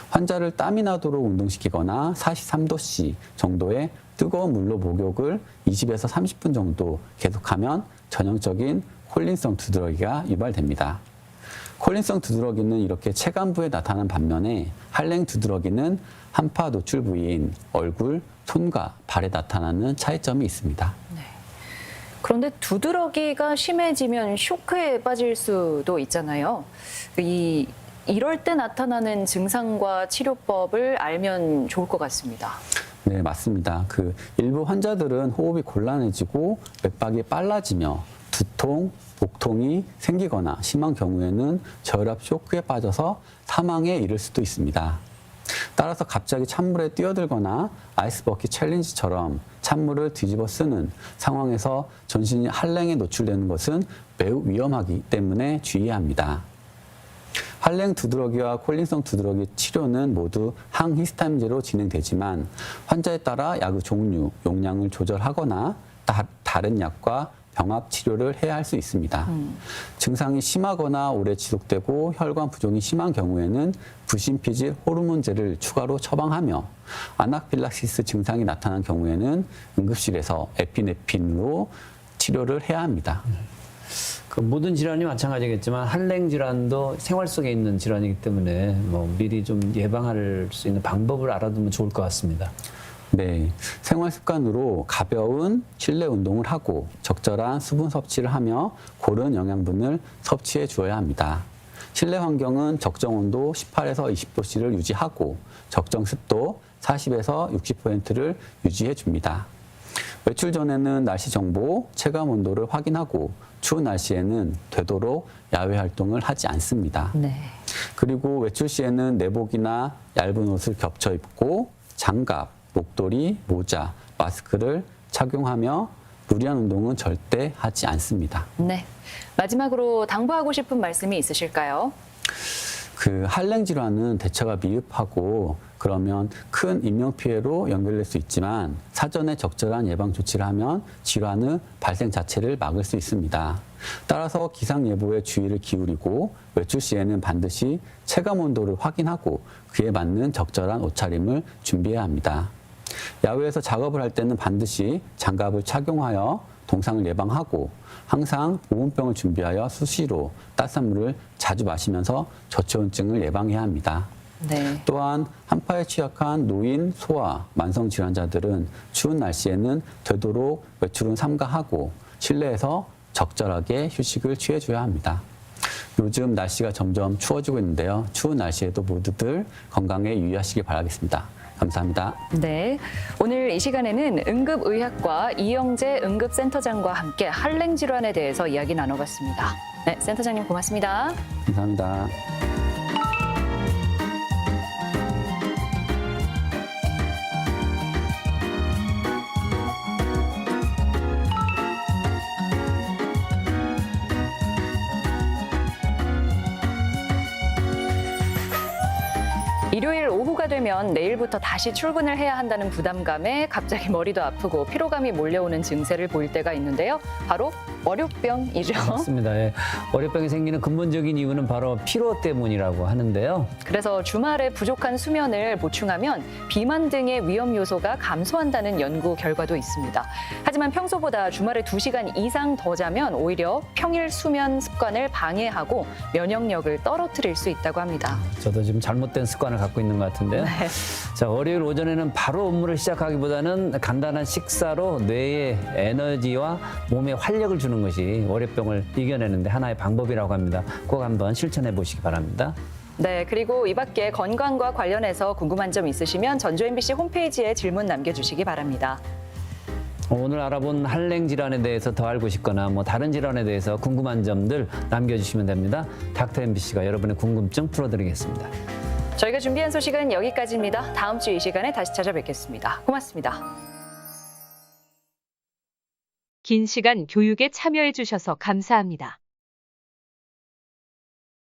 환자를 땀이 나도록 운동시키거나 43도씨 정도의 뜨거운 물로 목욕을 20에서 30분 정도 계속하면 전형적인 콜린성 두드러기가 유발됩니다. 콜린성 두드러기는 이렇게 체간부에 나타나는 반면에 할랭 두드러기는 한파 노출 부위인 얼굴, 손과 발에 나타나는 차이점이 있습니다. 네. 그런데 두드러기가 심해지면 쇼크에 빠질 수도 있잖아요. 이럴 때 나타나는 증상과 치료법을 알면 좋을 것 같습니다. 네, 맞습니다. 일부 환자들은 호흡이 곤란해지고 맥박이 빨라지며 두통, 복통이 생기거나 심한 경우에는 저혈압 쇼크에 빠져서 사망에 이를 수도 있습니다. 따라서 갑자기 찬물에 뛰어들거나 아이스버킷 챌린지처럼 찬물을 뒤집어 쓰는 상황에서 전신이 할랭에 노출되는 것은 매우 위험하기 때문에 주의해야 합니다. 할랭 두드러기와 콜린성 두드러기 치료는 모두 항히스타민제로 진행되지만 환자에 따라 약의 종류, 용량을 조절하거나 다른 약과 병합 치료를 해야 할 수 있습니다. 증상이 심하거나 오래 지속되고 혈관 부종이 심한 경우에는 부신피질 호르몬제를 추가로 처방하며 아나필락시스 증상이 나타난 경우에는 응급실에서 에피네핀으로 치료를 해야 합니다. 그 모든 질환이 마찬가지겠지만 할랭 질환도 생활 속에 있는 질환이기 때문에 뭐 미리 좀 예방할 수 있는 방법을 알아두면 좋을 것 같습니다. 네, 생활 습관으로 가벼운 실내 운동을 하고 적절한 수분 섭취를 하며 고른 영양분을 섭취해 주어야 합니다. 실내 환경은 적정 온도 18에서 20도씨를 유지하고 적정 습도 40에서 60%를 유지해 줍니다. 외출 전에는 날씨 정보, 체감 온도를 확인하고 추운 날씨에는 되도록 야외 활동을 하지 않습니다. 네. 그리고 외출 시에는 내복이나 얇은 옷을 겹쳐 입고 장갑, 목도리, 모자, 마스크를 착용하며 무리한 운동은 절대 하지 않습니다. 네. 마지막으로 당부하고 싶은 말씀이 있으실까요? 한랭 질환은 대처가 미흡하고 그러면 큰 인명 피해로 연결될 수 있지만 사전에 적절한 예방 조치를 하면 질환의 발생 자체를 막을 수 있습니다. 따라서 기상 예보에 주의를 기울이고 외출 시에는 반드시 체감 온도를 확인하고 그에 맞는 적절한 옷차림을 준비해야 합니다. 야외에서 작업을 할 때는 반드시 장갑을 착용하여 동상을 예방하고 항상 보온병을 준비하여 수시로 따뜻한 물을 자주 마시면서 저체온증을 예방해야 합니다. 네. 또한 한파에 취약한 노인, 소아, 만성 질환자들은 추운 날씨에는 되도록 외출은 삼가하고 실내에서 적절하게 휴식을 취해줘야 합니다. 요즘 날씨가 점점 추워지고 있는데요. 추운 날씨에도 모두들 건강에 유의하시기 바라겠습니다. 감사합니다. 네. 오늘 이 시간에는 응급의학과 이영재 응급센터장과 함께 한랭 질환에 대해서 이야기 나눠봤습니다. 네, 센터장님 고맙습니다. 감사합니다. 일요일 오후가 되면 내일부터 다시 출근을 해야 한다는 부담감에 갑자기 머리도 아프고 피로감이 몰려오는 증세를 보일 때가 있는데요. 바로 월요병이죠. 맞습니다. 예. 월요병이 생기는 근본적인 이유는 바로 피로 때문이라고 하는데요. 그래서 주말에 부족한 수면을 보충하면 비만 등의 위험 요소가 감소한다는 연구 결과도 있습니다. 하지만 평소보다 주말에 2시간 이상 더 자면 오히려 평일 수면 습관을 방해하고 면역력을 떨어뜨릴 수 있다고 합니다. 저도 지금 잘못된 습관을 갖고 있는 것 같은데요. 네. 자, 월요일 오전에는 바로 업무를 시작하기보다는 간단한 식사로 뇌에 에너지와 몸에 활력을 주는 것이 월요병을 이겨내는데 하나의 방법이라고 합니다. 꼭 한번 실천해 보시기 바랍니다. 네, 그리고 이 밖에 건강과 관련해서 궁금한 점 있으시면 전주 MBC 홈페이지에 질문 남겨주시기 바랍니다. 오늘 알아본 한랭 질환에 대해서 더 알고 싶거나 다른 질환에 대해서 궁금한 점들 남겨주시면 됩니다. 닥터 MBC가 여러분의 궁금증 풀어드리겠습니다. 저희가 준비한 소식은 여기까지입니다. 다음 주 이 시간에 다시 찾아뵙겠습니다. 고맙습니다. 긴 시간 교육에 참여해 주셔서 감사합니다.